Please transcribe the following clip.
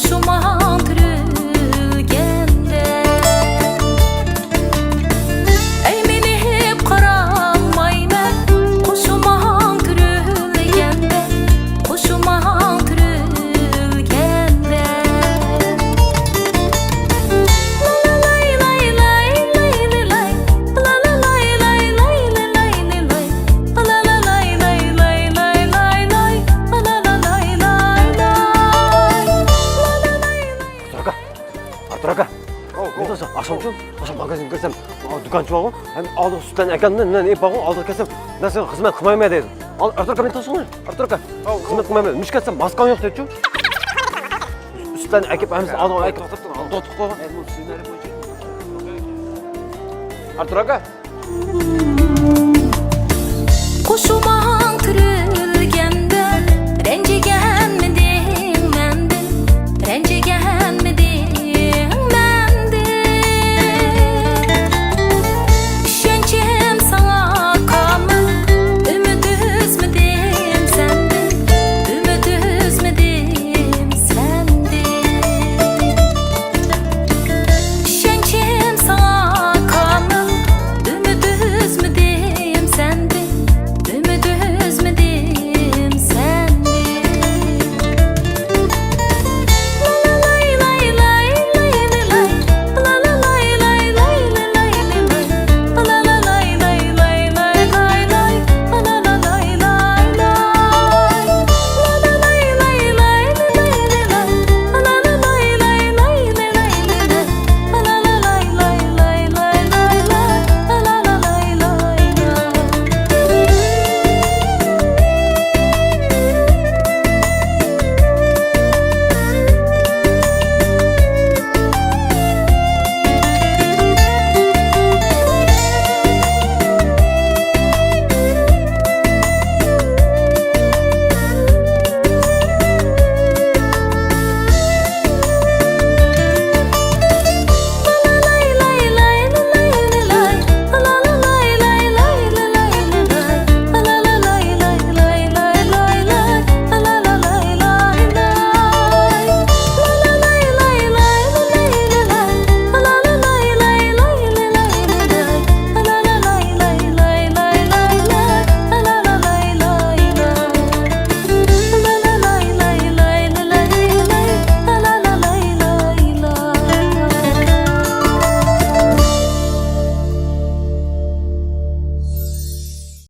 Qo'shimon tirilganda ey meni hep qaramayman qo'shimon tirilganda qo'shimon tirilganda Aka, ne diyorsun? Akşam magazin girsem, dükkan çoğu, hem aldı sütten ekanını, ne yapalım, aldı kesem, nasıl hizmet kımayma dedim. Artur Aka, beni tanısın mı? Artur Aka, hizmet kımayma dedim. Müşketsem, maskan yok dedi. Sütten ekip, hem aldı, ekip, aldı, tutup koyma. Artur Aka. Qo'shimon